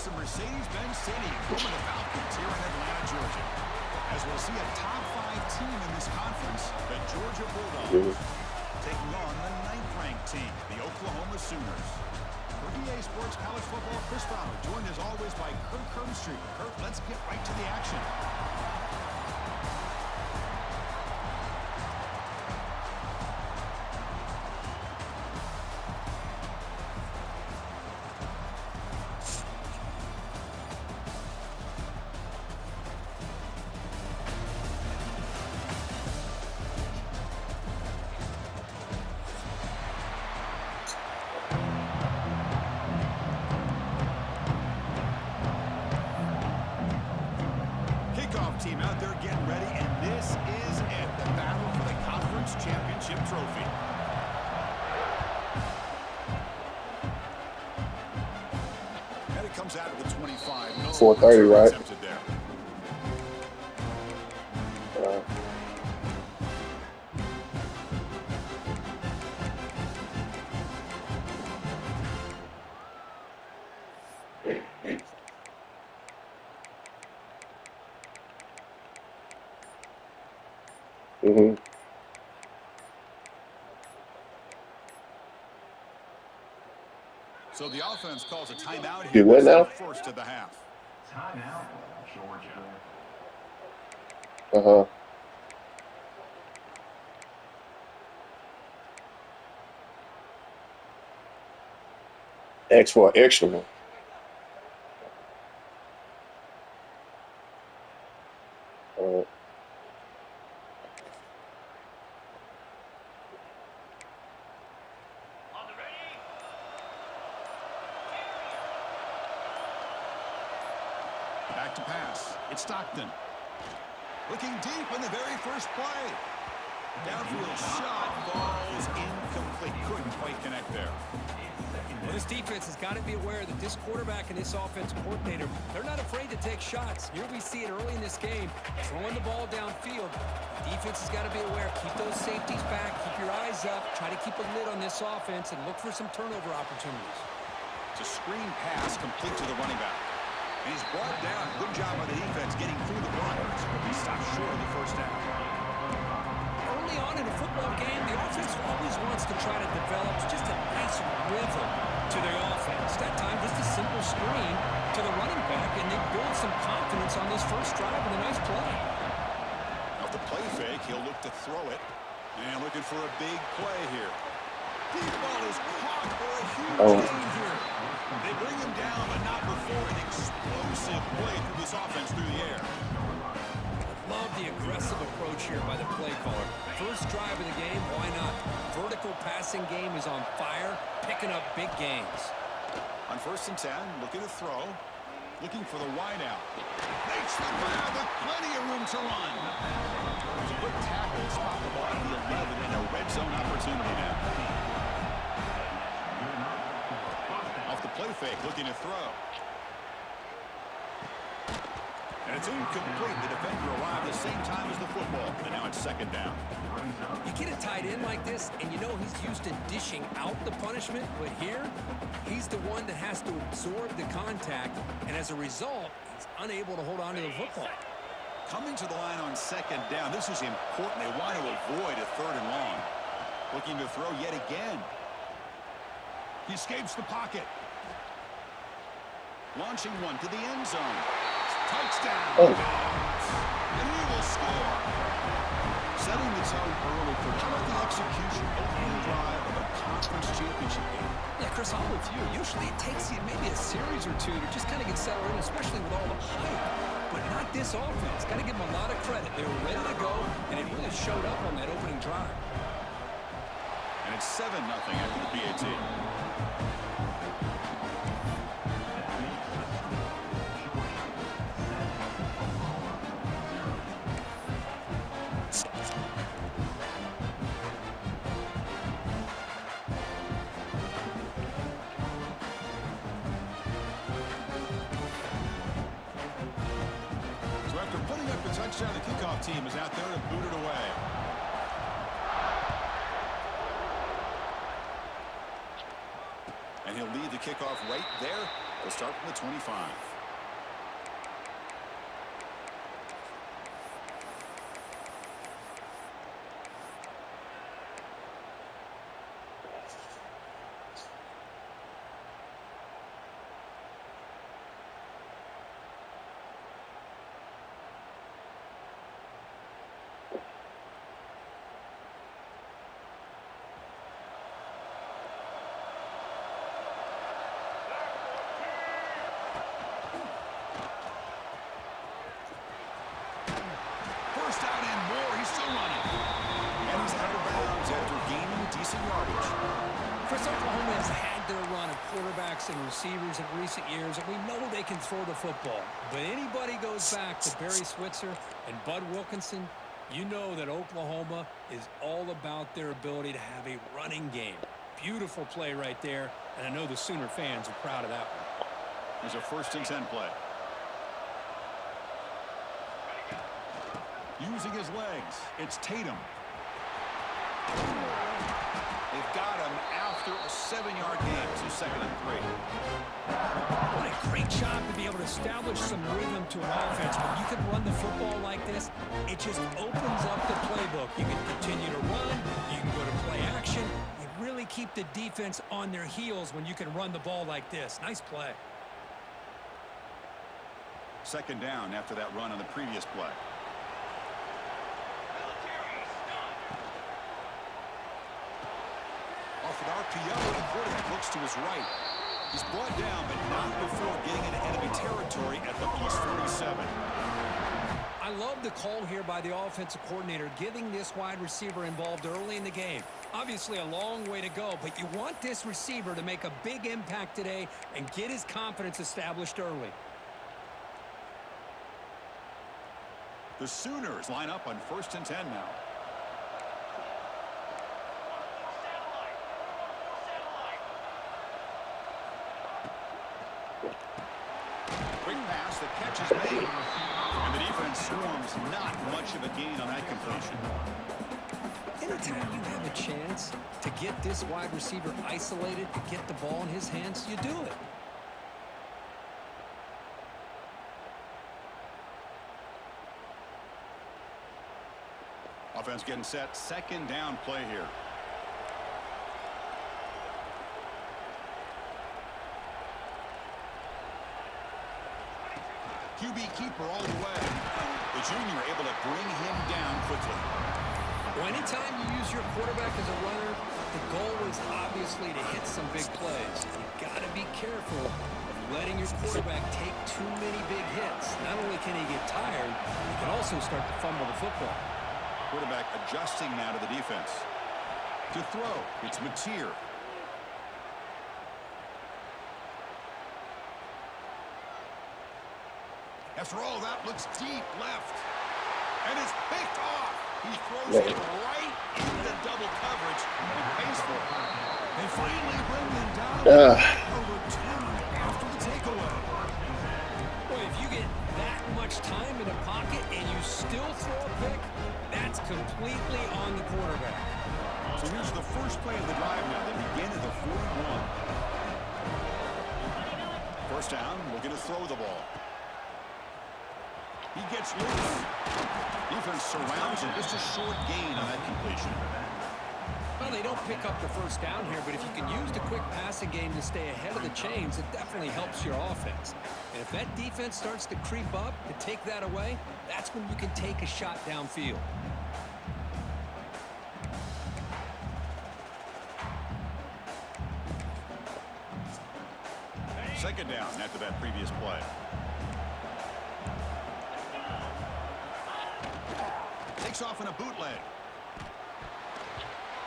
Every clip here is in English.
It's the Mercedes-Benz Stadium, home of the Falcons here in Atlanta, Georgia. As we'll see a top-5 team in this conference, the Georgia Bulldogs, taking on the 9th-ranked team, the Oklahoma Sooners. For EA Sports College Football, Chris Fowler, joined as always by Kirk Herbstreit. Kirk, let's get right to the action. Team out there getting ready, and this is it, the battle for the conference championship trophy. And it comes out of the 25. No 4:30, right? There. So the offense calls a timeout here. You win now? First of the half. Timeout, Georgia. X for an extra one. Back to pass. It's Stockton. Looking deep in the very first play. Downfield shot falls incomplete. Couldn't quite connect there. Well, this defense has got to be aware that this quarterback and this offensive coordinator, they're not afraid to take shots. Here we see it early in this game, throwing the ball downfield. Defense has got to be aware. Keep those safeties back. Keep your eyes up. Try to keep a lid on this offense and look for some turnover opportunities. It's a screen pass complete to the running back. And he's brought down. Good job by the defense getting through the blockers. He stopped short of the first down. Early on in a football game, the offense always wants to try to develop just a nice rhythm to their offense. That time, just a simple screen to the running back, and they build some confidence on this first drive with a nice play. Off the play fake, he'll look to throw it. And looking for a big play here. Deep ball is caught for a huge gain here. They bring him down, but not before an explosive play through this offense through the air. Love the aggressive approach here by the play caller. First drive of the game, why not? Vertical passing game is on fire, picking up big gains. On 1st and 10, looking to throw. Looking for the wide out. Makes the grab with plenty of room to run. There's a quick tackle to spot the ball at the 11 and a red zone opportunity now. Off the play fake, looking to throw. And it's incomplete. The defender arrived the same time as the football. And now it's 2nd down. You get a tight end like this, and you know he's used to dishing out the punishment, but here, he's the one that has to absorb the contact, and as a result, he's unable to hold on to the football. Coming to the line on 2nd down, this is important. They want to avoid a 3rd and long. Looking to throw yet again. He escapes the pocket. Launching one to the end zone. Touchdown. And he will score. Setting the tone early for the execution opening drive of a conference championship game. Yeah, Chris, I'm with you. Usually it takes you maybe a series or two to just kind of get settled in, especially with all the hype. But not this offense. Got to give them a lot of credit. They were ready to go, and it really showed up on that opening drive. And it's 7-0 after the PAT. Touchdown, the kickoff team is out there to boot it away. And he'll lead the kickoff right there They'll start from the 25. First out and more. He's still running. And he's out of bounds after gaining decent yardage. Chris, Oklahoma has had their run of quarterbacks and receivers in recent years, and we know they can throw the football. But anybody goes back to Barry Switzer and Bud Wilkinson, you know that Oklahoma is all about their ability to have a running game. Beautiful play right there, and I know the Sooner fans are proud of that one. Here's a 1st and 10 play. Using his legs, it's Tatum. They've got him after a 7-yard gain, so 2nd and 3. What a great job to be able to establish some rhythm to an offense. When you can run the football like this, it just opens up the playbook. You can continue to run, you can go to play action. You really keep the defense on their heels when you can run the ball like this. Nice play. 2nd down after that run on the previous play. Off an RPO, the quarterback looks to his right. He's brought down, but not before getting into enemy territory at the +47. I love the call here by the offensive coordinator, getting this wide receiver involved early in the game. Obviously a long way to go, but you want this receiver to make a big impact today and get his confidence established early. The Sooners line up on 1st and 10 now. Quick pass, the catch is made. And the defense swarms, not much of a gain on that completion. Anytime you have a chance to get this wide receiver isolated, to get the ball in his hands, you do it. Offense getting set. 2nd down play here. QB keeper all the way. The junior able to bring him down quickly. Well, anytime you use your quarterback as a runner, the goal is obviously to hit some big plays. You've got to be careful of letting your quarterback take too many big hits. Not only can he get tired, he can also start to fumble the football. Quarterback adjusting now to the defense. To throw, it's Mateer. After all that, looks deep left. And it's picked off. He throws it right into double coverage and pays for it. They finally bring them down. A return after the takeaway. Boy, if you get that much time in the pocket and you still throw a pick, that's completely on the quarterback. So here's the first play of the drive now. They begin at the 41. First down, we're going to throw the ball. He gets loose. Defense surrounds him. Just a short gain on that completion. Well, they don't pick up the first down here, but if you can use the quick passing game to stay ahead of the chains, it definitely helps your offense. And if that defense starts to creep up to take that away, that's when you can take a shot downfield. Second down after that previous play. Takes off in a bootleg.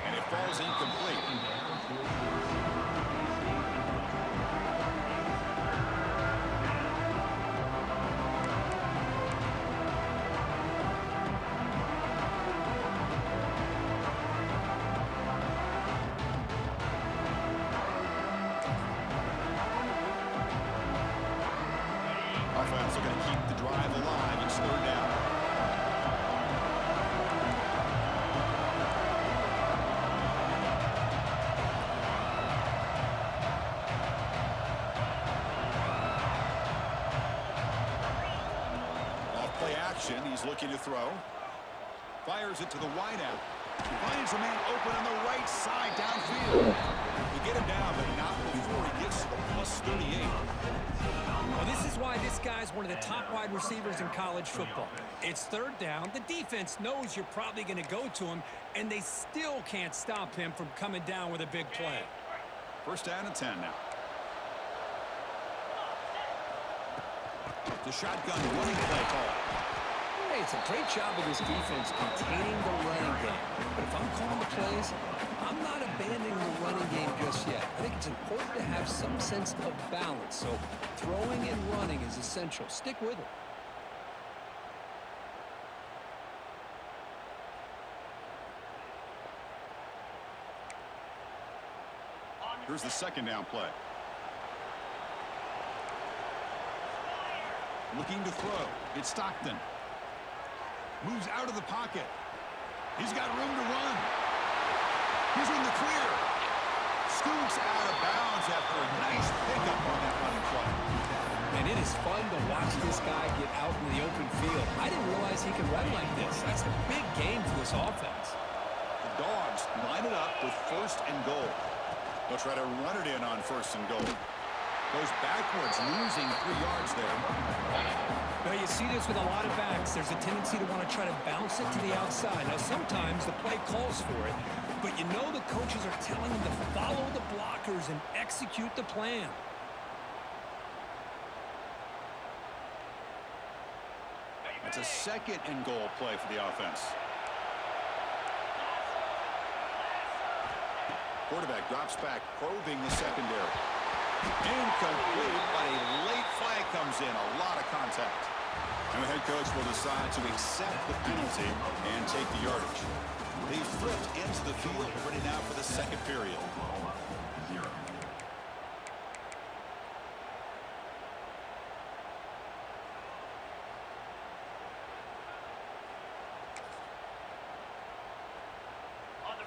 And it falls incomplete. Offense looking to keep the drive alive. It's 3rd down. motion. He's looking to throw. Fires it to the wideout. Finds a man open on the right side downfield. To get him down, but not before he gets to the plus 38. Well, this is why this guy's one of the top wide receivers in college football. It's third down. The defense knows you're probably going to go to him, and they still can't stop him from coming down with a big play. First down and 10 now. The shotgun running play call. Hey, it's a great job of this defense containing the running game. But if I'm calling the plays, I'm not abandoning the running game just yet. I think it's important to have some sense of balance. So throwing and running is essential. Stick with it. Here's the second down play. Looking to throw. It's Stockton. Moves out of the pocket. He's got room to run. He's in the clear. Scoots out of bounds after a nice pickup on that running play. And it is fun to watch this guy get out in the open field. I didn't realize he could run like this. That's a big game for this offense. The Dogs line it up with first and goal. They'll try to run it in on first and goal. Goes backwards, losing 3 yards there. Well, you see this with a lot of backs. There's a tendency to want to try to bounce it to the outside. Now, sometimes the play calls for it, but you know the coaches are telling them to follow the blockers and execute the plan. It's a second and goal play for the offense. Quarterback drops back, probing the secondary. Incomplete, but a late flag comes in. A lot of contact. And the head coach will decide to accept the penalty and take the yardage. They flipped into the field, ready now for the second period.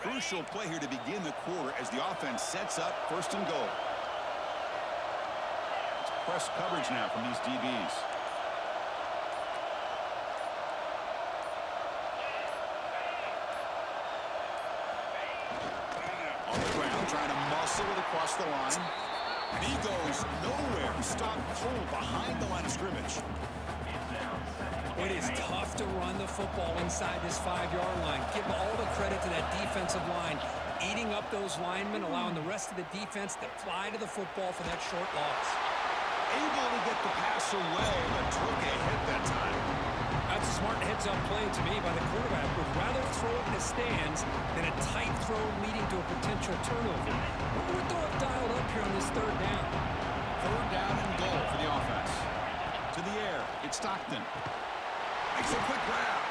Crucial play here to begin the quarter as the offense sets up first and goal. It's press coverage now from these DBs. On the ground, trying to muscle it across the line. And he goes nowhere. Stopped cold behind the line of scrimmage. It is tough to run the football inside this 5-yard line. Give all the credit to that defensive line, eating up those linemen, allowing the rest of the defense to fly to the football for that short loss. Able to get the pass away, but took a hit that time. That's a smart heads-up play to me by the quarterback. Would rather throw it in the stands than a tight throw leading to a potential turnover. What would they have dialed up here on this third down? Third down and goal for the offense. To the air, it's Stockton. Makes a quick grab.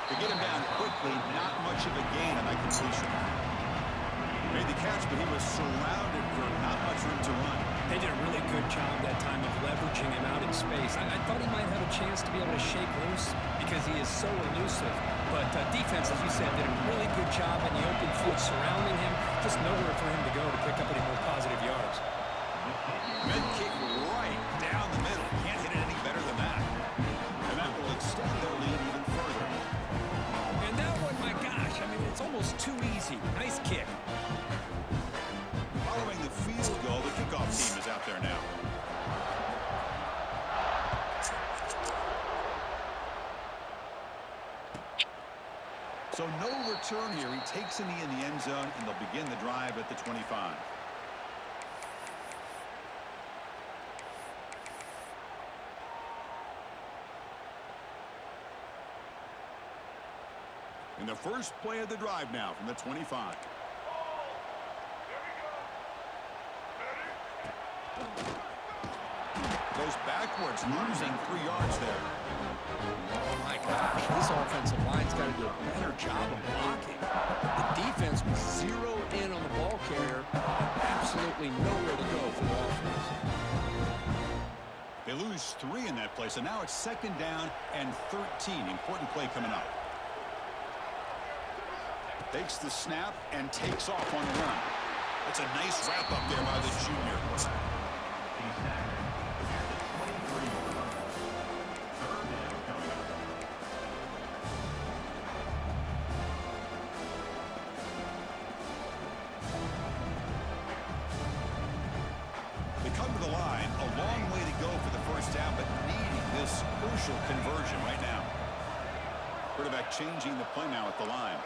To get him down quickly, not much of a gain on that completion. Made the catch, but he was surrounded for not much room to run. They did a really good job that time of leveraging him out in space. I thought he might have a chance to be able to shake loose because he is so elusive. But defense, as you said, did a really good job in the open field surrounding him. Just nowhere for him to go to pick up any more positive yards. Mid kick right down the middle. Can't hit it any better than that. And that will extend their lead even further. And that one, my gosh, I mean, it's almost too easy. Nice kick. Following the field goal, the kickoff team is out there now. So no return here. He takes a knee in the end zone, and they'll begin the drive at the 25. In the first play of the drive now from the 25. Goes backwards, losing 3 yards there. Oh, my gosh. This offensive line's got to do a better job of blocking. The defense was zeroed in on the ball carrier. Absolutely nowhere to go for the offense. They lose 3 in that play, so now it's second down and 13. Important play coming up. Takes the snap and takes off on the run. That's a nice wrap up there by the junior. crucial conversion right now. Quarterback changing the play now at the line.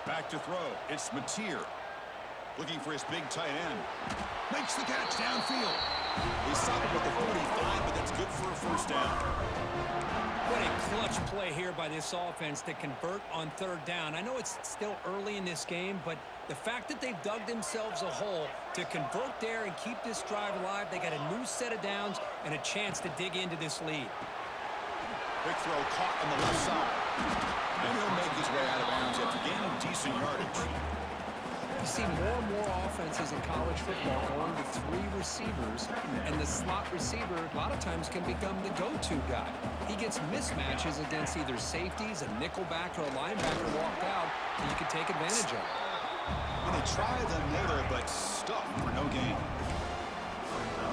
Back to throw. It's Mateer. Looking for his big tight end. Makes the catch downfield. He stopped it with the 45, but that's good for a first down. What a clutch play here by this offense to convert on third down. I know it's still early in this game, but the fact that they've dug themselves a hole to convert there and keep this drive alive, they got a new set of downs and a chance to dig into this lead. Quick throw caught on the left side. And he'll make his way out of bounds after gaining decent yardage. You see more and more offenses in college football going with 3 receivers, and the slot receiver a lot of times can become the go-to guy. He gets mismatches against either safeties, a nickelback, or a linebacker walked out, and you can take advantage of it. And they try the middle, but stuck for no gain.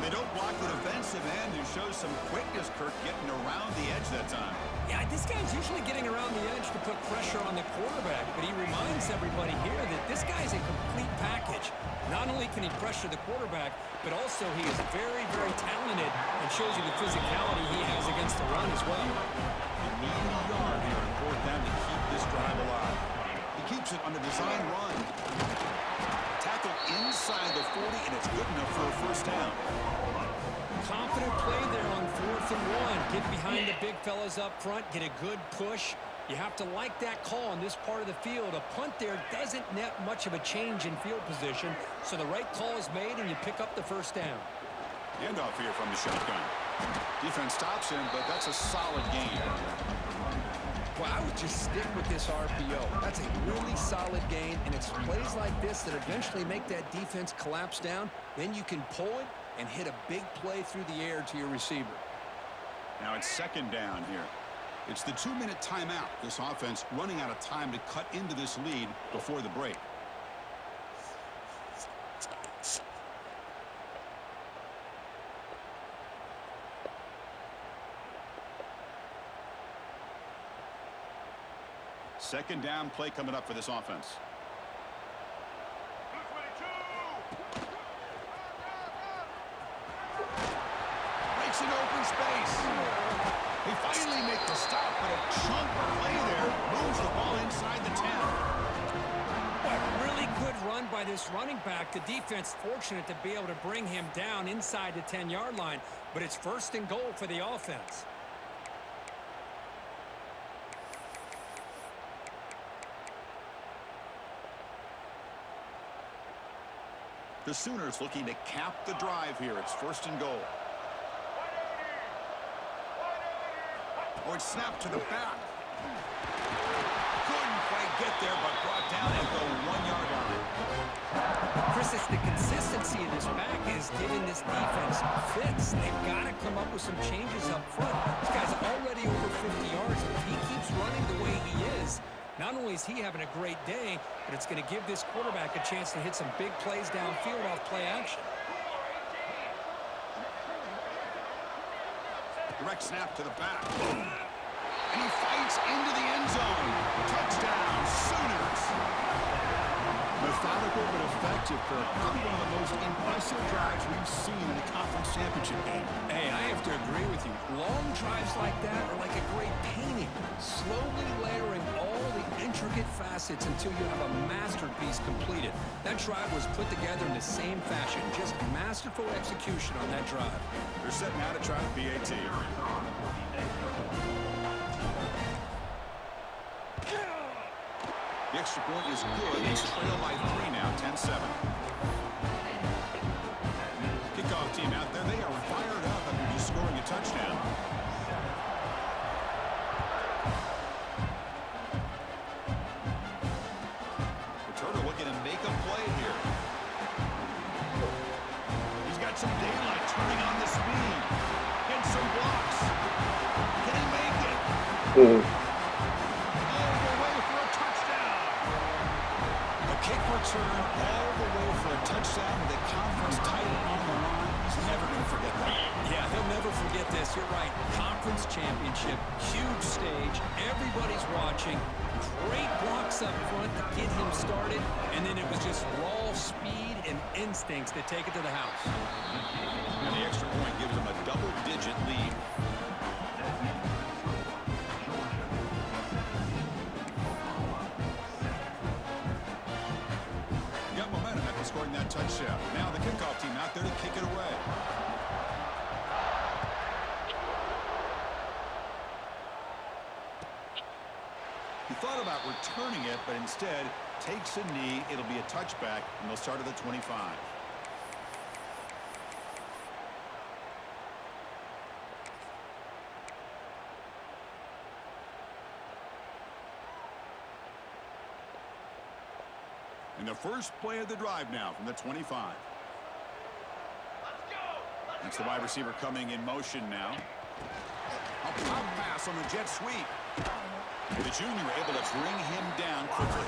They don't block the defensive end, who shows some quickness, Kirk, getting around the edge that time. Yeah, this guy's usually getting around the edge to put pressure on the quarterback, but he reminds everybody here that this guy's a complete package. Not only can he pressure the quarterback, but also he is very, very talented and shows you the physicality he has against the run as well. They need a yard here on fourth down to keep this drive alive. He keeps it on the design run. Tackle inside the 40, and it's good enough for a first down. Confident play there on 4th and 1. Get behind the big fellas up front, get a good push. You have to like that call on this part of the field. A punt there doesn't net much of a change in field position, so the right call is made and you pick up the first down. Handoff here from the shotgun. Defense stops him, but that's a solid gain. Well, I would just stick with this RPO. That's a really solid gain, and it's plays like this that eventually make that defense collapse down. Then you can pull it and hit a big play through the air to your receiver. Now it's second down here. It's the 2-minute timeout. This offense running out of time to cut into this lead before the break. Second down play coming up for this offense. Breaks into open space. They finally make the stop, but a chunk play there moves the ball inside the 10. A really good run by this running back. The defense fortunate to be able to bring him down inside the 10-yard line, but it's 1st and goal for the offense. The Sooners looking to cap the drive here. It's 1st and goal. Oh, it's snapped to the back. Couldn't quite get there, but brought down at the 1-yard line. Chris, it's the consistency of this back is giving this defense fits. They've got to come up with some changes up front. This guy's already over 50 yards. If he keeps running the way he is, not only is he having a great day, but it's going to give this quarterback a chance to hit some big plays downfield off play action. Direct snap to the back. And he fights into the end zone. Touchdown, Sooners. Methodical but effective, Kirk. Probably one of the most impressive drives we've seen in a conference championship game. Hey, I have to agree with you. Long drives like that are like a great painting. Slowly layering all the intricate facets until you have a masterpiece completed. That drive was put together in the same fashion. Just masterful execution on that drive. They're setting out to try the PAT. The extra point is good. They trail by 3 now, 10-7. Kickoff team out there. They are fired up after just scoring a touchdown. Paterno looking to make a play here. He's got some daylight turning on the speed. Getting some blocks. Can he make it? Kick return all the way for a touchdown with a conference title on the line. He's never going to forget that. Yeah, he'll never forget this. You're right. Conference championship, huge stage. Everybody's watching. Great blocks up front. The get him started, and then it was just raw speed and instincts to take it to the house. And the extra point gives them a double-digit lead. Got momentum after scoring that touchdown. Now the kickoff team out there to kick it away. He thought about returning it, but instead takes a knee. It'll be a touchback, and they'll start at the 25. And the first play of the drive now from the 25. That's the wide receiver coming in motion now. A pop pass on the jet sweep. The junior able to bring him down quickly.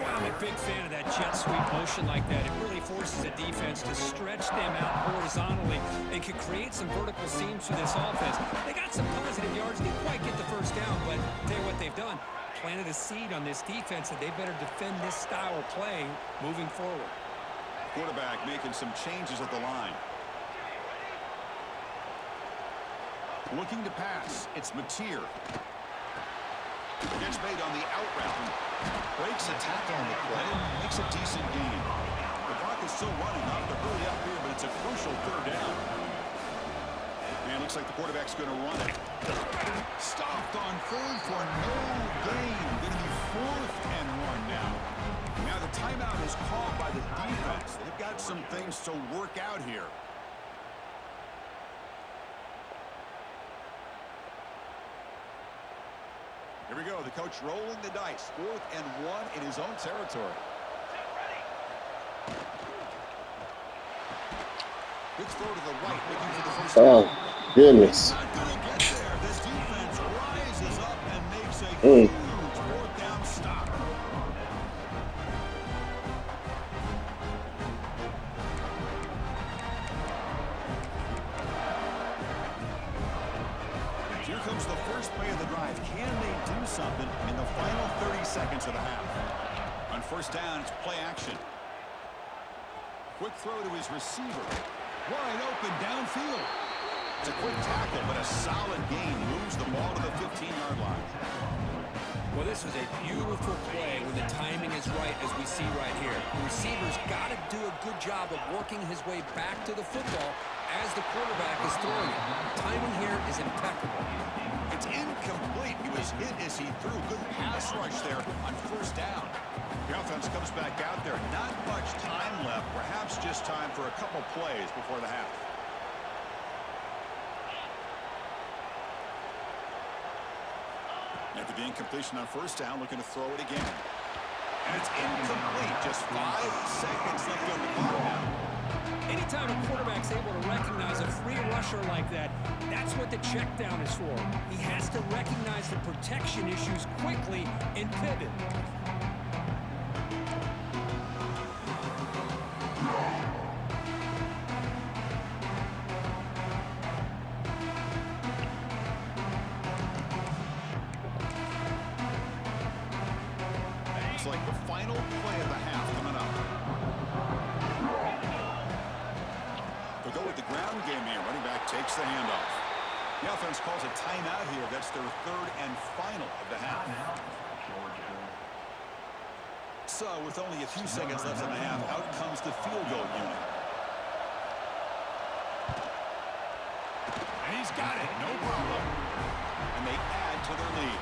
I'm a big fan of that jet sweep motion like that. It really forces a defense to stretch them out horizontally and can create some vertical seams for this offense. They got some positive yards. Didn't quite get the first down, but I'll tell you what they've done. Planted a seed on this defense, and they better defend this style of play moving forward. Quarterback making some changes at the line. Looking to pass. It's Mateer. Gets made on the out route. Breaks a tackle on the play. Makes a decent gain. The clock is still running. Not to hurry up here, but it's a crucial third down. And looks like the quarterback's going to run it. Stopped on third for no gain. Going to be 4th and 1 now. Now the timeout is called by the defense. They've got some things to work out here. Here we go. The coach rolling the dice. 4th and 1 in his own territory. Quick throw to the right, looking for the first down. Oh, goodness. Not going to get there. This defense rises up and makes a huge 4th down stop. Here comes the first play of the drive. Can they do something in the final 30 seconds of the half? On first down, it's play action. Quick throw to his receiver. Wide open downfield. It's a quick tackle, but a solid gain. Moves the ball to the 15-yard line. Well, this was a beautiful play when the timing is right, as we see right here. The receiver's got to do a good job of working his way back to the football as the quarterback is throwing it. Timing here is impeccable. It's incomplete. He was hit as he threw. Good pass rush there on first down. The offense comes back out there. Not much time left. Perhaps just time for a couple plays before the half. After the incompletion on first down, looking to throw it again. And it's incomplete. Just 5 seconds left on the clock now. Anytime a quarterback's able to recognize a free rusher like that, that's what the check down is for. He has to recognize the protection issues quickly and pivot. Looks like the final play of the half coming up. They'll go with the ground game here. Running back takes the handoff. The offense calls a timeout here. That's their 3rd and final of the half. So, with only a few seconds left in the half, out comes the field goal unit. And he's got it. No problem. And they add to their lead.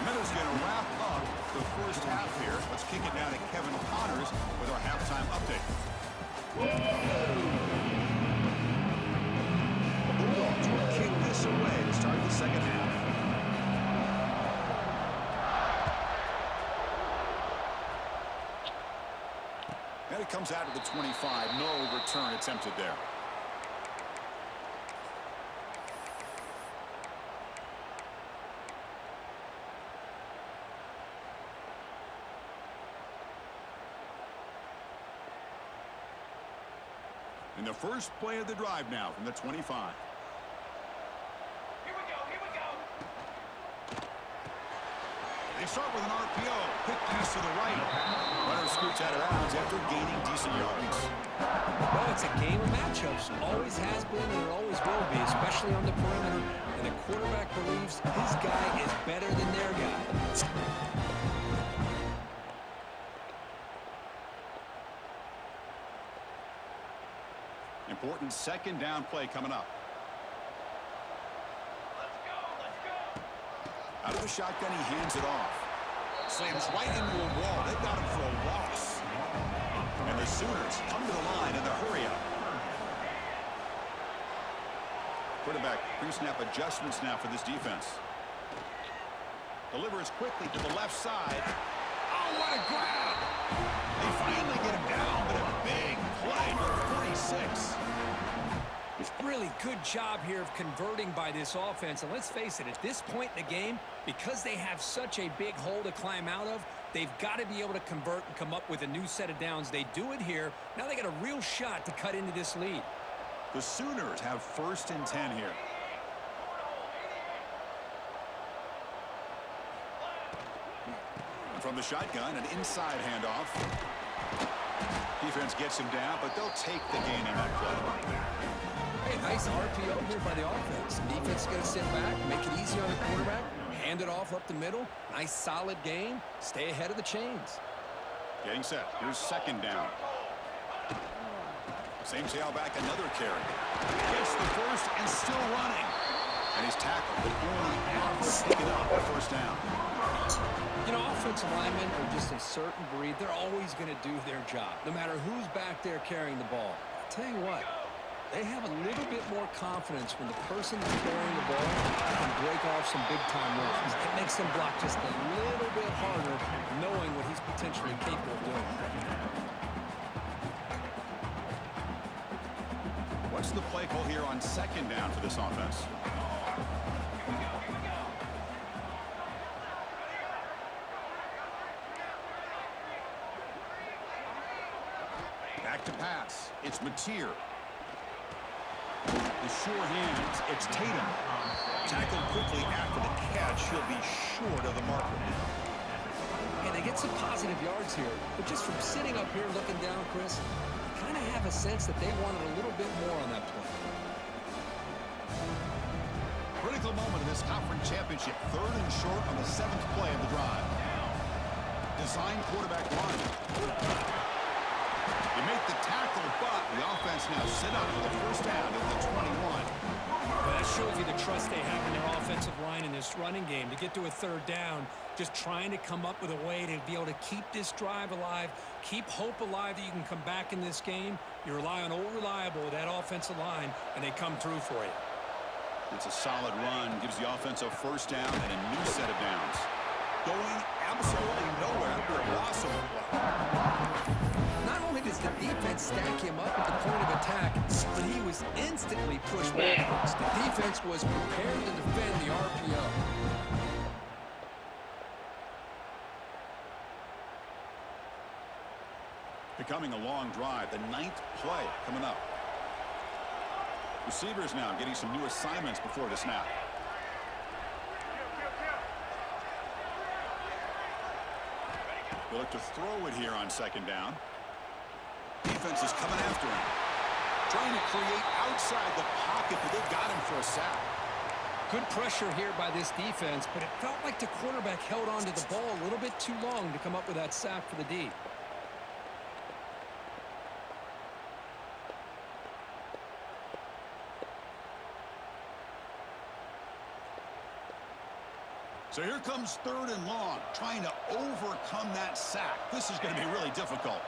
Meadows going to wrap up the first half here. Let's kick it down to Kevin Connors with our halftime update. The Bulldogs will kick this away to start the second half. And it comes out to the 25. No return attempted there. And the first play of the drive now from the 25. Here we go. They start with an RPO. Quick pass to the right. Runner scoots out of bounds after gaining decent yards. Well, it's a game of matchups. Always has been and it always will be, especially on the perimeter. And the quarterback believes his guy is better than their guy. Important second down play coming up. Out of the shotgun, he hands it off. Slams right into a wall. They got him for a loss. And the Sooners come to the line in the hurry-up. Quarterback pre-snap adjustments now for this defense. Delivers quickly to the left side. Oh, what a grab! They finally get him down, but a big play for 46. Really good job here of converting by this offense. And let's face it, at this point in the game, because they have such a big hole to climb out of, they've got to be able to convert and come up with a new set of downs. They do it here. Now they got a real shot to cut into this lead. The Sooners have 1st and 10 here. From the shotgun, an inside handoff. Defense gets him down, but they'll take the gain on that play. Hey, nice RPO here by the offense. Defense is going to sit back, make it easy on the quarterback, hand it off up the middle. Nice, solid game. Stay ahead of the chains. Getting set. Here's second down. Same tailback, another carry. Gets the first and still running. And he's tackled, but only able to pick it up at first down. You know, offensive linemen are just a certain breed. They're always going to do their job, no matter who's back there carrying the ball. I'll tell you what. They have a little bit more confidence when the person that's carrying the ball can break off some big-time runs. It makes them block just a little bit harder, knowing what he's potentially capable of doing. What's the play call here on second down for this offense? Back to pass. It's Mateer. The sure hands, it's Tatum. Tackled quickly after the catch. He'll be short of the marker. And they get some positive yards here. But just from sitting up here looking down, Chris, I kind of have a sense that they wanted a little bit more on that play. Critical moment in this conference championship. 3rd and short on the 7th play of the drive. Design quarterback run. You make the tackle, but the offense now set up with the first down at the 21. Well, that shows you the trust they have in their offensive line in this running game. To get to a 3rd down, just trying to come up with a way to be able to keep this drive alive, keep hope alive that you can come back in this game. You rely on Old Reliable with that offensive line, and they come through for you. It's a solid run, gives the offense a first down and a new set of downs. Going absolutely nowhere after a loss of a play. Not only does the defense stack him up at the point of attack, but he was instantly pushed backwards. The defense was prepared to defend the RPO. Becoming a long drive, the 9th play coming up. Receivers now getting some new assignments before the snap. They look to throw it here on second down. Defense is coming after him. Trying to create outside the pocket, but they've got him for a sack. Good pressure here by this defense, but it felt like the quarterback held on to the ball a little bit too long to come up with that sack for the D. So here comes 3rd and long, trying to overcome that sack. This is going to be really difficult.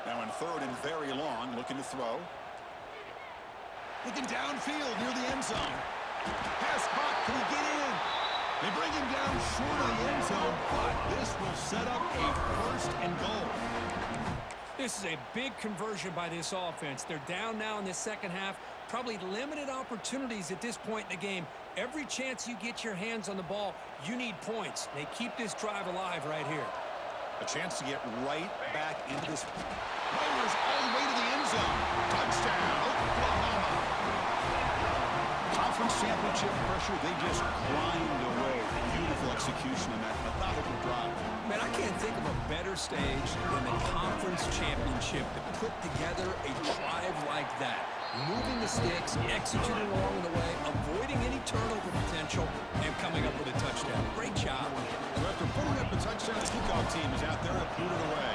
Now in 3rd and very long, looking to throw. Looking downfield near the end zone. Pass caught. Can he get in? They bring him down short of the end zone, but this will set up a 1st and goal. This is a big conversion by this offense. They're down now in the second half. Probably limited opportunities at this point in the game. Every chance you get your hands on the ball, you need points. They keep this drive alive right here. A chance to get right back into this. Players all the way to the end zone. Touchdown, Oklahoma. conference championship pressure, they just grind away. Beautiful execution in that methodical drive. Man, I can't think of a better stage than the conference championship to put together a drive like that. Moving the sticks, executing along the way, avoiding any turnover potential, and coming up with a touchdown. Great job. So after putting up the touchdown, the kickoff team is out there to boot it away.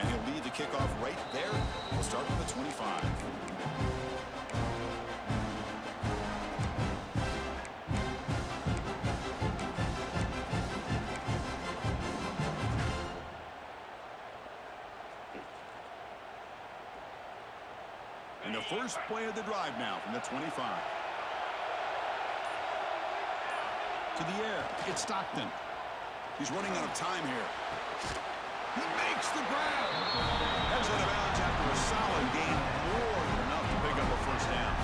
And he'll lead the kickoff right there. We'll start from the 25. And the first play of the drive now from the 25. To the air, it's Stockton. He's running out of time here. He makes the grab. Heads out of bounds after a solid gain, more than enough to pick up a first down.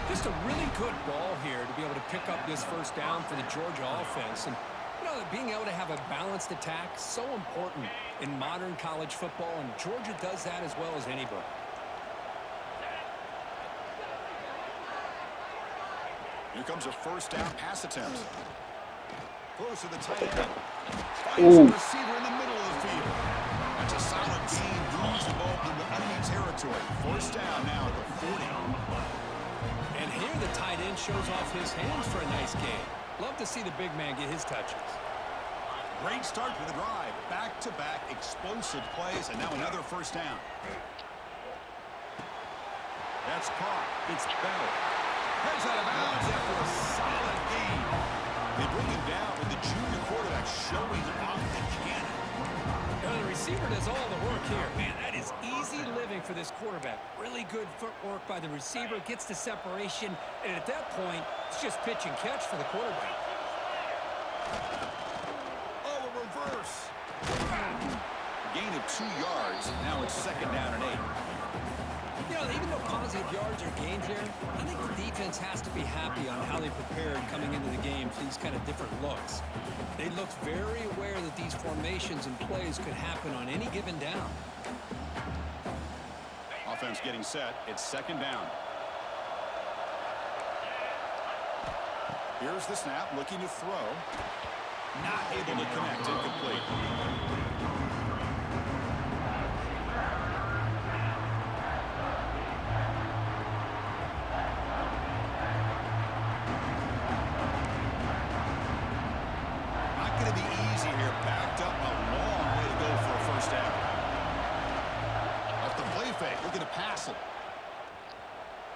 Just a really good ball here to be able to pick up this first down for the Georgia offense. And, you know, being able to have a balanced attack, so important in modern college football, and Georgia does that as well as anybody. Here comes a first down pass attempt. Close to the tight end. Finds the receiver in the middle of the field. That's a solid gain. Moves the ball into enemy territory. First down now at the 40. And here the tight end shows off his hands for a nice game. Love to see the big man get his touches. Great start for the drive. Back-to-back explosive plays, and now another first down. That's caught. It's Bell. Heads out of bounds after a solid gain. They bring him down with the junior quarterback showing off the cannon. You know, the receiver does all the work here. Man, that is easy living for this quarterback. Really good footwork by the receiver, gets the separation, and at that point, it's just pitch and catch for the quarterback. Oh, a reverse. Gain of 2 yards. Now it's second down and 8. You know, even though positive yards are gained here, I think the defense has to be happy on how they prepared coming into the game for these kind of different looks. They looked very aware that these formations and plays could happen on any given down. Offense getting set. It's second down. Here's the snap, looking to throw. Not able to connect, incomplete.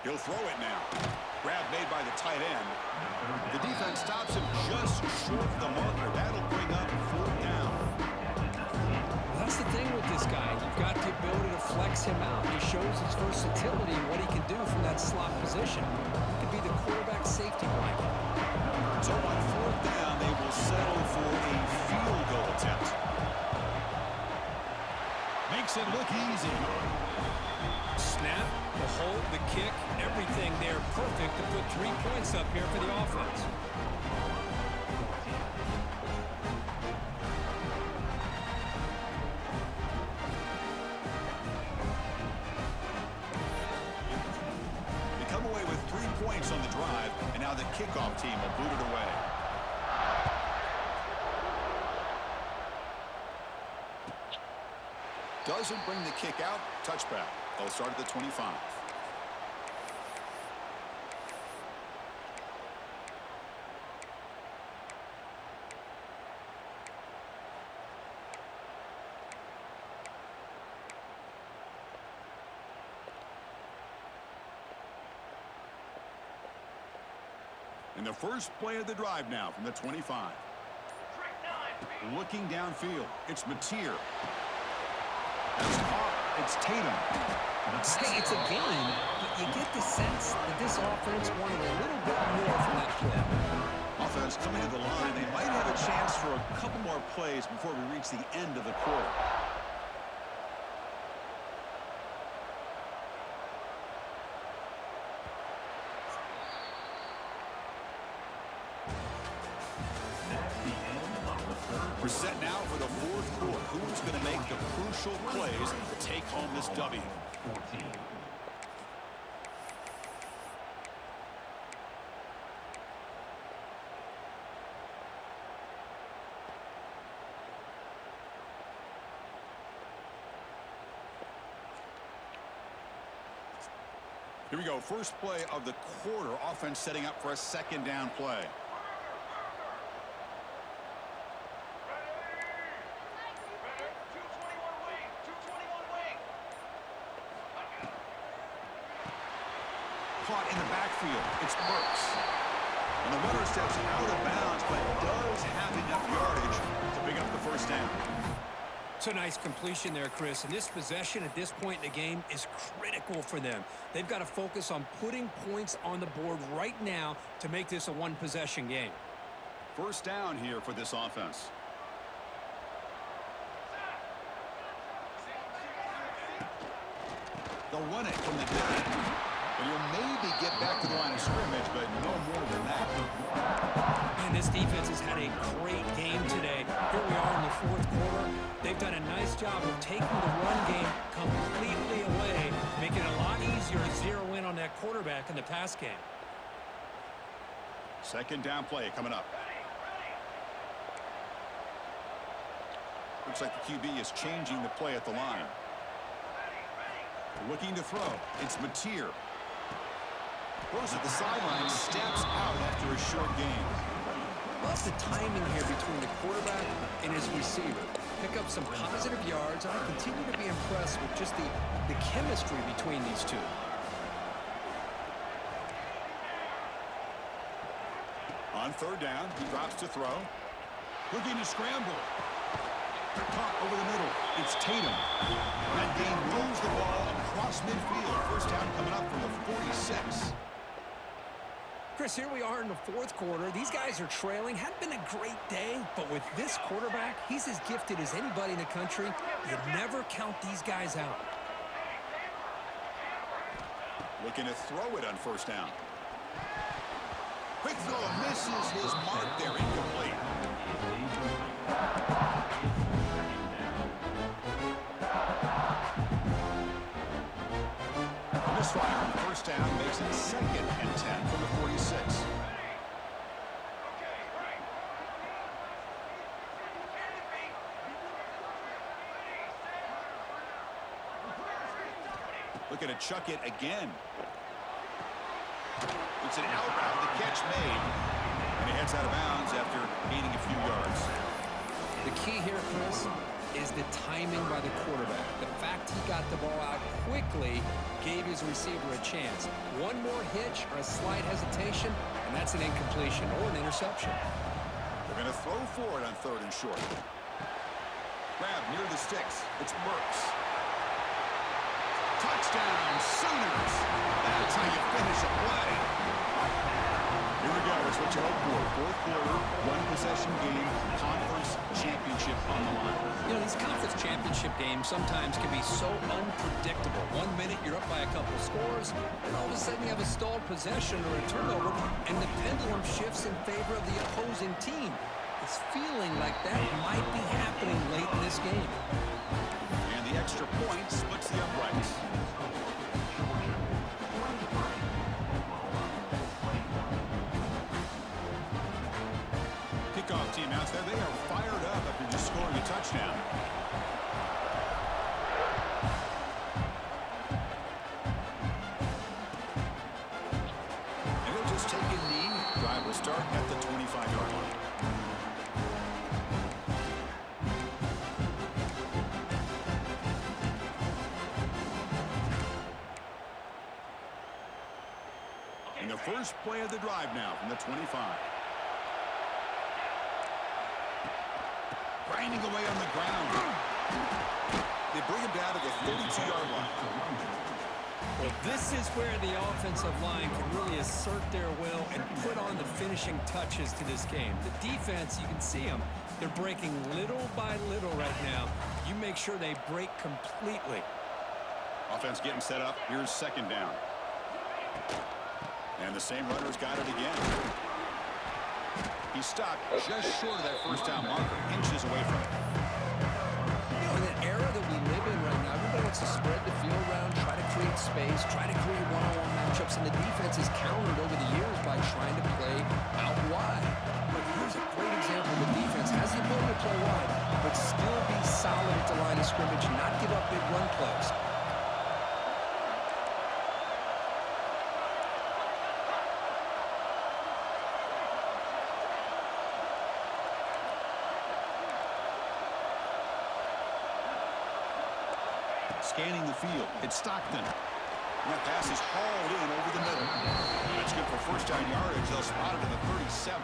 He'll throw it now. Grab made by the tight end. The defense stops him just short of the marker. That'll bring up fourth down. Well, that's the thing with this guy. You've got the ability to flex him out. He shows his versatility and what he can do from that slot position. He could be the quarterback safety blanket. So on fourth down, they will settle for a field goal attempt. Makes it look easy. Snap, the hold, the kick, everything there perfect to put 3 points up here for the offense. They come away with 3 points on the drive, and now the kickoff team will boot it away. Doesn't bring the kick out. Touchback. They'll start at the 25. And the first play of the drive now from the 25. Looking downfield. It's Mateer. That's caught. It's Tatum. Hey, it's a game, but you get the sense that this offense wanted a little bit more from that play. Offense coming to the line. They might have a chance for a couple more plays before we reach the end of the quarter. We're set now for the fourth quarter. Who's going to make the crucial plays to take home this W? 14. Here we go. First play of the quarter. Offense setting up for a second down play. Caught in the backfield. It's Burks. And the runner steps out of bounds, but does have enough yardage to pick up the first down. It's a nice completion there, Chris. And this possession at this point in the game is critical for them. They've got to focus on putting points on the board right now to make this a one-possession game. First down here for this offense. They'll run it from the dip. And you'll maybe get back to the line of scrimmage, but no more than that. And this defense has had a great game today. Here we are in the fourth quarter. They've done a nice job of taking the run game completely away, making it a lot easier to zero in on that quarterback in the pass game. Second down play coming up. Looks like the QB is changing the play at the line. Looking to throw. It's Mateer. Throws at the sideline, steps out after a short game. Love the timing here between the quarterback and his receiver. Pick up some positive yards, and I continue to be impressed with just the chemistry between these two. On third down, he drops to throw. Looking to scramble. Caught over the middle. It's Tatum. That game moves the ball across midfield. First down coming up from the 46. Chris, here we are in the fourth quarter. These guys are trailing. Hadn't been a great day, but with this quarterback, he's as gifted as anybody in the country. You never count these guys out. Looking to throw it on first down. Quick throw misses his mark there, incomplete. Misfire on first down makes it 2nd and 10 from the 46. Looking to chuck it again. It's an out route, the catch made, and he heads out of bounds after gaining a few yards. The key here, Chris, is the timing by the quarterback. The fact he got the ball out quickly gave his receiver a chance. One more hitch or a slight hesitation, and that's an incompletion or an interception. They're going to throw for it on third and short. Grab near the sticks. It's Burks. Touchdown, Sooners. That's how you finish a play. Here we go. It's what you hope for. Fourth quarter, one-possession game, conference championship on the line. You know, these conference championship games sometimes can be so unpredictable. 1 minute you're up by a couple scores, and all of a sudden you have a stalled possession or a turnover, and the pendulum shifts in favor of the opposing team. It's feeling like that might be happening late in this game. And the extra point splits the uprights. Kickoff team out there. They are fired up after just scoring a touchdown. And they'll just take a knee. Drive will start at the 25-yard line. And the first play of the drive now from the 25. Grinding away on the ground. They bring him down to the 32-yard line. Well, this is where the offensive line can really assert their will and put on the finishing touches to this game. The defense, you can see them. They're breaking little by little right now. You make sure they break completely. Offense getting set up. Here's second down. And the same runner's got it again. He's stopped just short of that first down marker, inches away from it. You know, in the era that we live in right now, everybody wants to spread the field around, try to that space, try to create one-on-one matchups, and the defense is countered over the years by trying to play out wide. But here's a great example. The defense has the ability to play wide, but still be solid at the line of scrimmage, not give up big run plays. Scanning the field, it's Stockton. And that pass is hauled in over the middle. That's good for first down yardage. They'll spot it at the 37.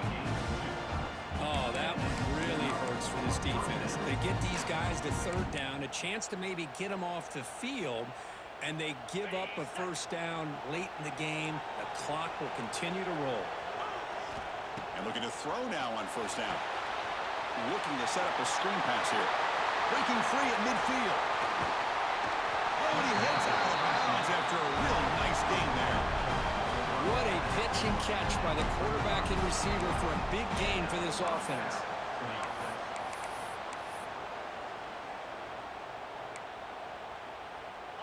Oh, that one really hurts for this defense. They get these guys to third down, a chance to maybe get them off the field, and they give up a first down late in the game. The clock will continue to roll. And looking to throw now on first down. Looking to set up a screen pass here. Breaking free at midfield. Oh, and he heads out of bounds after a real nice gain there. What a pitch and catch by the quarterback and receiver for a big gain for this offense.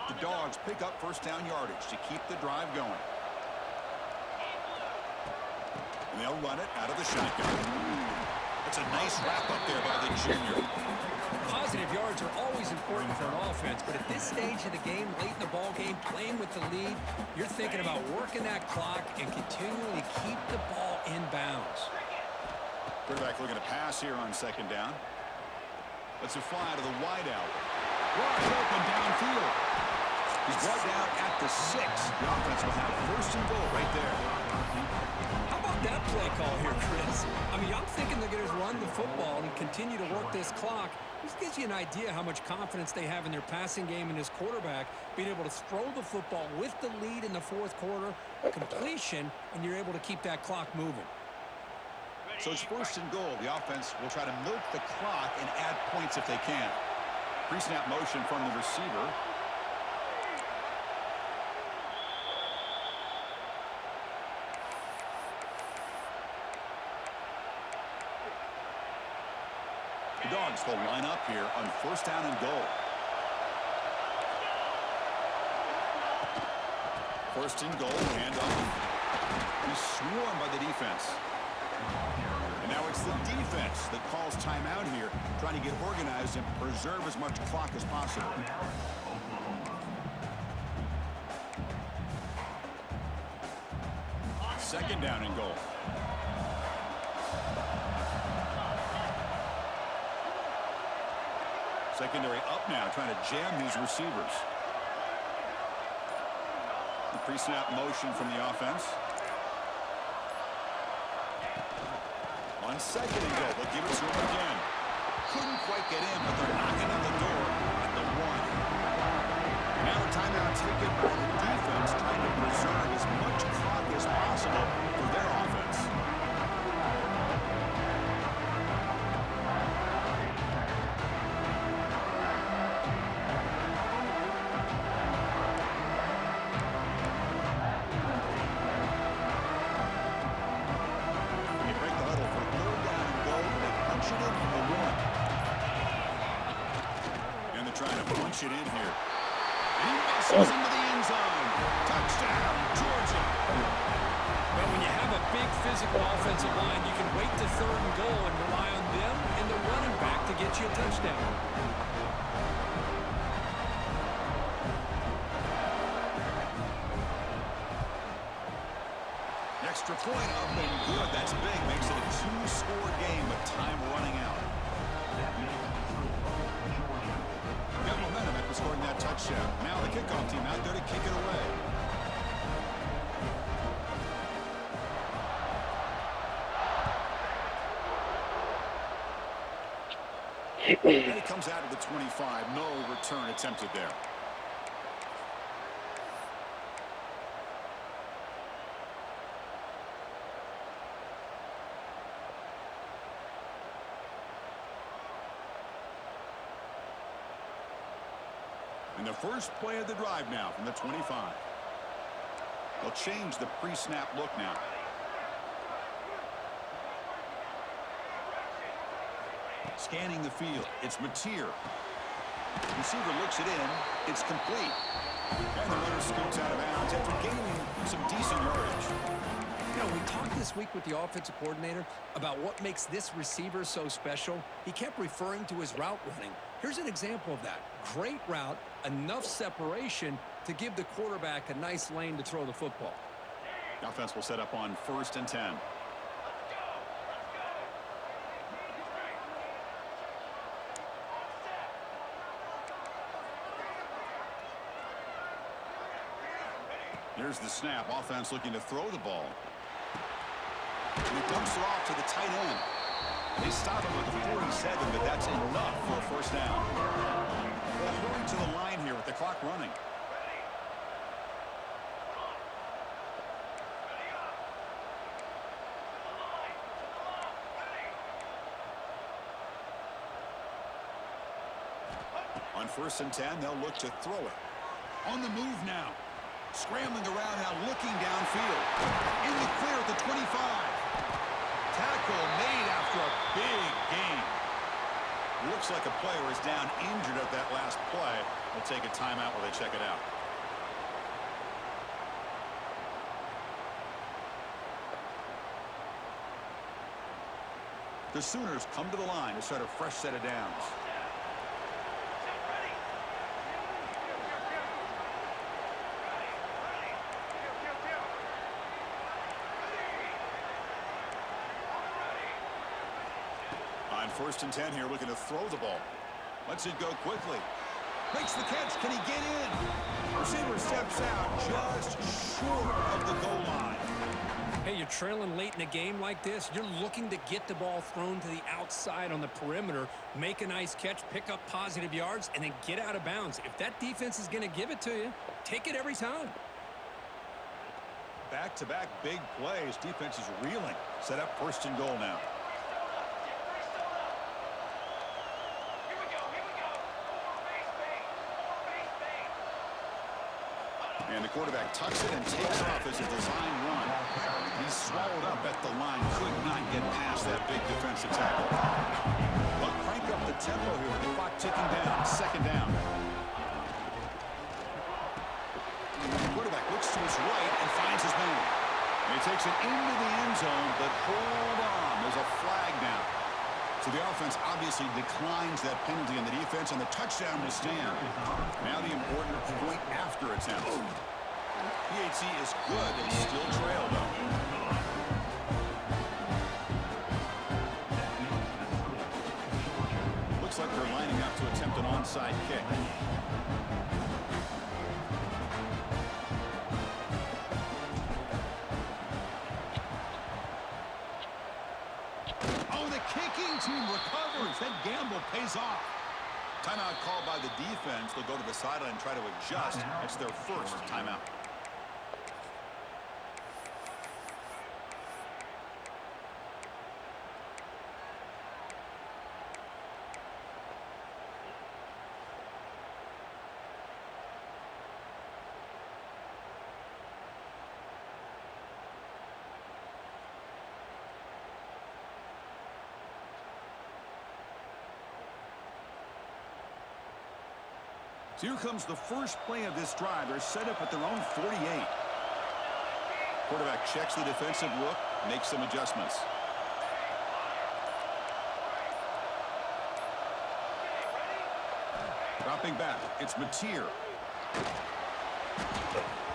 The Dogs pick up first down yardage to keep the drive going. And they'll run it out of the shotgun. That's a nice wrap up there by the junior. Positive yards are always important for an offense, but at this stage of the game, late in the ball game, playing with the lead, you're thinking about working that clock and continuing to keep the ball in bounds. Quarterback looking to pass here on second down. Let's it fly to the wideout. Wide open downfield. He's brought down at the 6. The offense will have first and goal right there. How about that play call here, Chris? I mean, I'm thinking they're going to run the football and continue to work this clock. This gives you an idea how much confidence they have in their passing game and this quarterback being able to throw the football with the lead in the fourth quarter, completion, and you're able to keep that clock moving. So it's first and goal. The offense will try to milk the clock and add points if they can. Pre-snap motion from the receiver. The Dogs will line up here on first down and goal. First and goal, handoff. He's swarmed by the defense. And now it's the defense that calls timeout here, trying to get organized and preserve as much clock as possible. Second down and goal. Secondary up now, trying to jam these receivers. The pre-snap motion from the offense. On second and goal, they'll give it to him again. Couldn't quite get in, but they're knocking on the door at the 1. Now a timeout taken by the defense, trying to preserve as much clock as possible for their offense. It in here. And he muscles into the end zone. Touchdown, Georgia. Well, when you have a big physical offensive line, you can wait to third and goal and rely on them and the running back to get you a touchdown. Extra point up and good. That's big. Makes it a 2-score game with time running out. Got momentum after scoring that touchdown. Now the kickoff team out there to kick it away. And he comes out of the 25. No return attempted there. And the first play of the drive now from the 25. They'll change the pre-snap look now. Scanning the field. It's Mateer. Receiver looks it in. It's complete. And the runner scoots out of bounds after gaining some decent yardage. You know, we talked this week with the offensive coordinator about what makes this receiver so special. He kept referring to his route running. Here's an example of that. Great route, enough separation to give the quarterback a nice lane to throw the football. The offense will set up on 1st and 10. Here's the snap. Offense looking to throw the ball. And he dumps it off to the tight end. They stop him at the 47, but that's enough for a first down. They'll hurry to the line here with the clock running. On 1st and 10, they'll look to throw it. On the move now. Scrambling around now, looking downfield. In the clear at the 25. Tackle made after a big gain. Looks like a player is down injured at that last play. We'll take a timeout while they check it out. The Sooners come to the line to start a fresh set of downs. On 1st and 10 here, looking to throw the ball. Lets it go quickly. Makes the catch. Can he get in? Receiver steps out just short of the goal line. Hey, you're trailing late in a game like this. You're looking to get the ball thrown to the outside on the perimeter, make a nice catch, pick up positive yards, and then get out of bounds. If that defense is going to give it to you, take it every time. Back-to-back big plays. Defense is reeling. Set up 1st and goal now. And the quarterback tucks it and takes off as a design run. He's swallowed up at the line. Could not get past that big defensive tackle. But crank up the tempo here with the clock ticking down. 2nd down. The quarterback looks to his right and finds his man. And he takes it into the end zone, but hold on. There's a flag down. So the offense obviously declines that penalty on the defense, and the touchdown will stand. Now the important point after attempt. PHC is good. They still trail, though. Looks like they're lining up to attempt an onside kick. Kicking team recovers. That gamble pays off. Timeout called by the defense. They'll go to the sideline and try to adjust. It's their 1st timeout. So here comes the first play of this drive. They're set up at their own 48. Quarterback checks the defensive look, makes some adjustments. Dropping back, it's Mateer.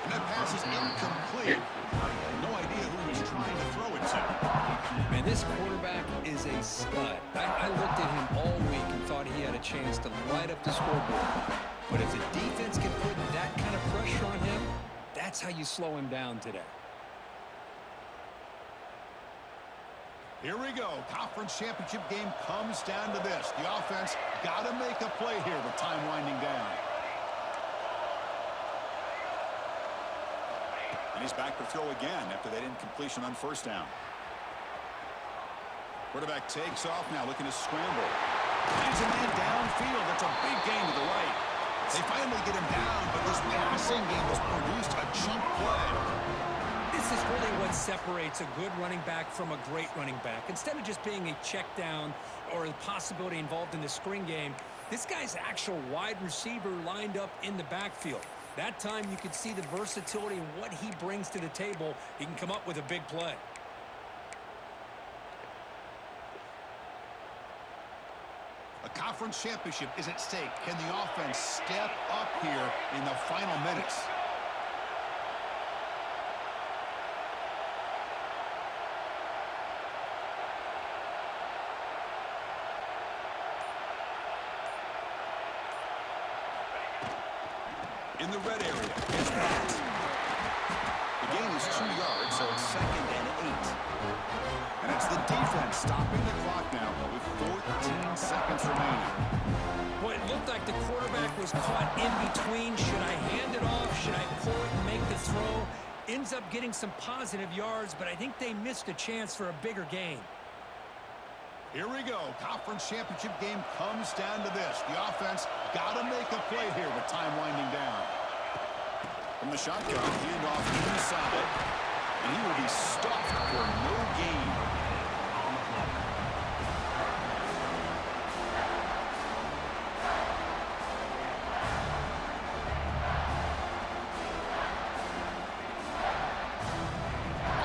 And that pass is incomplete. No idea who he's trying to throw it to. Man, this quarterback is a stud. I looked at him all week and thought he had a chance to light up the scoreboard. But if the defense can put that kind of pressure on him, that's how you slow him down today. Here we go. Conference championship game comes down to this. The offense got to make a play here with time winding down. And he's back to throw again after that incompletion on 1st down. Quarterback takes off now, looking to scramble. Finds a man downfield. That's a big gain to the right. They finally get him down, but this passing game has produced a chunk play. This is really what separates a good running back from a great running back. Instead of just being a check down or the possibility involved in the screen game, this guy's actual wide receiver lined up in the backfield. That time you could see the versatility and what he brings to the table. He can come up with a big play. A conference championship is at stake. Can the offense step up here in the final minutes? In the red area, it's Pat. The gain is 2 yards, so it's 2nd and 8. And it's the defense stopping the clock now with 14 seconds remaining. Boy, it looked like the quarterback was caught in between. Should I hand it off? Should I pull it and make the throw? Ends up getting some positive yards, but I think they missed a chance for a bigger gain. Here we go. Conference championship game comes down to this. The offense got to make a play here with time winding down. From the shotgun, handoff inside. And he will be stuffed for no gain.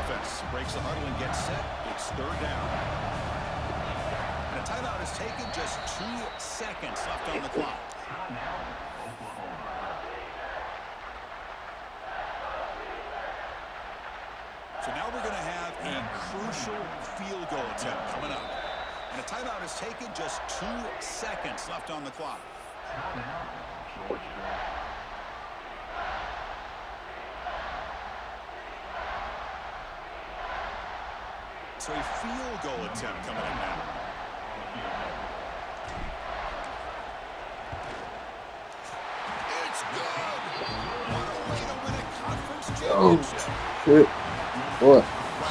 Offense breaks the huddle and gets set. It's 3rd down. And a timeout is taken, just 2 seconds left on the clock. So now we're going to have a crucial field goal attempt coming up. And a timeout is taken, just 2 seconds left on the clock. So a field goal attempt coming in now. It's good! What a way to win a conference championship. Oh, shit. Boy,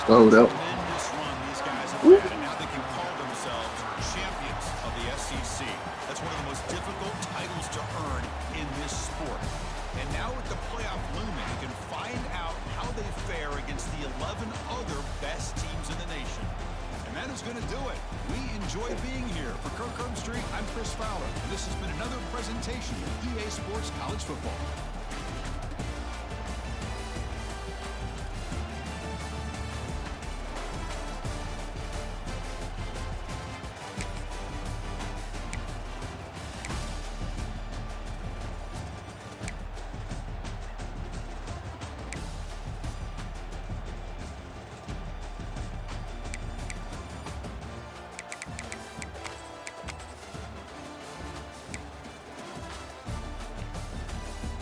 slowed up. Tremendous run these guys have had, and now they can call themselves champions of the SEC. That's one of the most difficult titles to earn in this sport. And now with the playoff looming, you can find out how they fare against the 11 other best teams in the nation. And that is going to do it. We enjoy being here. For Kirk Herbstreit, I'm Chris Fowler. And this has been another presentation of EA Sports College Football.